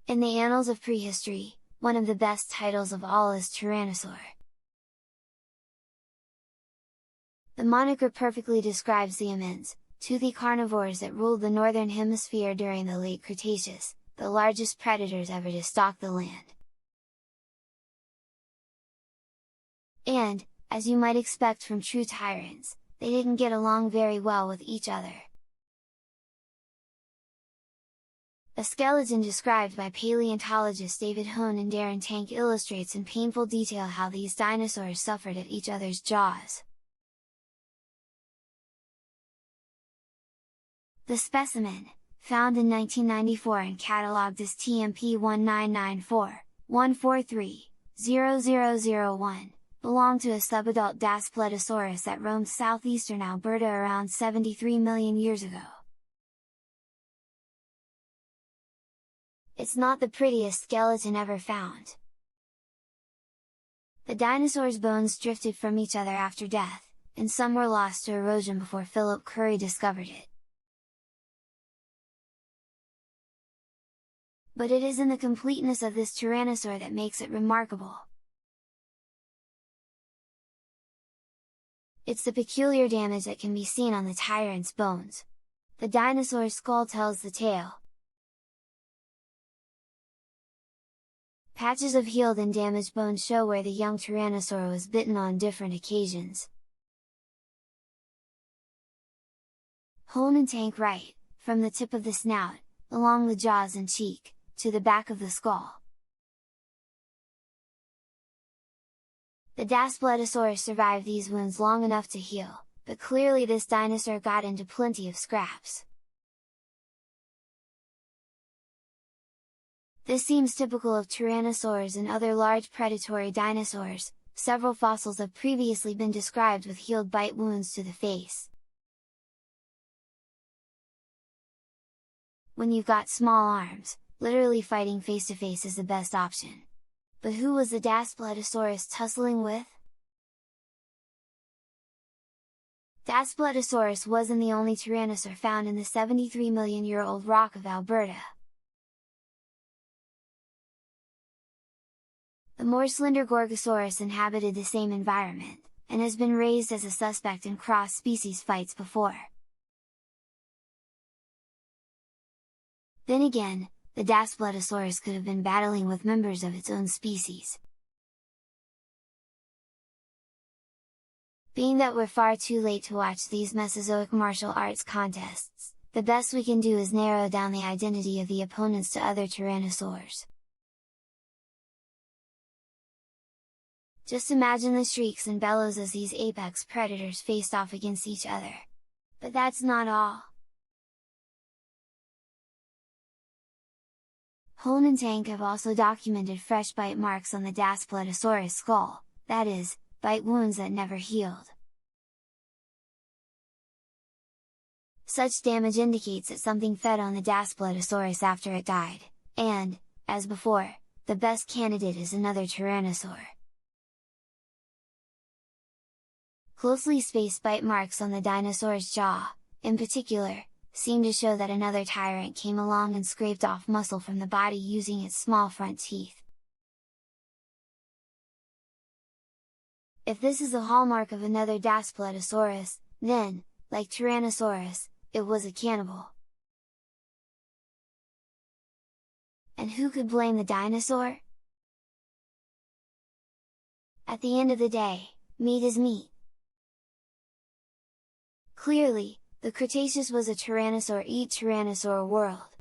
In the annals of prehistory, one of the best titles of all is Tyrannosaur. The moniker perfectly describes the immense, toothy carnivores that ruled the northern hemisphere during the late Cretaceous, the largest predators ever to stalk the land. And, as you might expect from true tyrants, they didn't get along very well with each other. A skeleton described by paleontologists David Hone and Tanke illustrates in painful detail how these dinosaurs suffered at each other's jaws. The specimen, found in 1994 and catalogued as TMP 1994-143-0001, belonged to a subadult Daspletosaurus that roamed southeastern Alberta around 73 million years ago. It's not the prettiest skeleton ever found. The dinosaur's bones drifted from each other after death, and some were lost to erosion before Philip Currie discovered it. But it is in the completeness of this tyrannosaur that makes it remarkable. It's the peculiar damage that can be seen on the tyrant's bones. The dinosaur's skull tells the tale. Patches of healed and damaged bones show where the young tyrannosaur was bitten on different occasions. Hone and Tanke write, from the tip of the snout, along the jaws and cheek, to the back of the skull. The Daspletosaurus survived these wounds long enough to heal, but clearly this dinosaur got into plenty of scraps. This seems typical of tyrannosaurs and other large predatory dinosaurs. Several fossils have previously been described with healed bite wounds to the face. When you've got small arms, literally fighting face to face is the best option. But who was the Daspletosaurus tussling with? Daspletosaurus wasn't the only tyrannosaur found in the 73-million-year-old rock of Alberta. The more slender Gorgosaurus inhabited the same environment, and has been raised as a suspect in cross-species fights before. Then again, the Daspletosaurus could have been battling with members of its own species. Being that we're far too late to watch these Mesozoic martial arts contests, the best we can do is narrow down the identity of the opponents to other tyrannosaurs. Just imagine the shrieks and bellows as these apex predators faced off against each other. But that's not all! Hone and Tanke have also documented fresh bite marks on the Daspletosaurus skull, that is, bite wounds that never healed. Such damage indicates that something fed on the Daspletosaurus after it died, and, as before, the best candidate is another tyrannosaur. Closely spaced bite marks on the dinosaur's jaw, in particular, seem to show that another tyrant came along and scraped off muscle from the body using its small front teeth. If this is a hallmark of another Daspletosaurus, then, like Tyrannosaurus, it was a cannibal. And who could blame the dinosaur? At the end of the day, meat is meat. Clearly, the Cretaceous was a tyrannosaur-eat tyrannosaur world.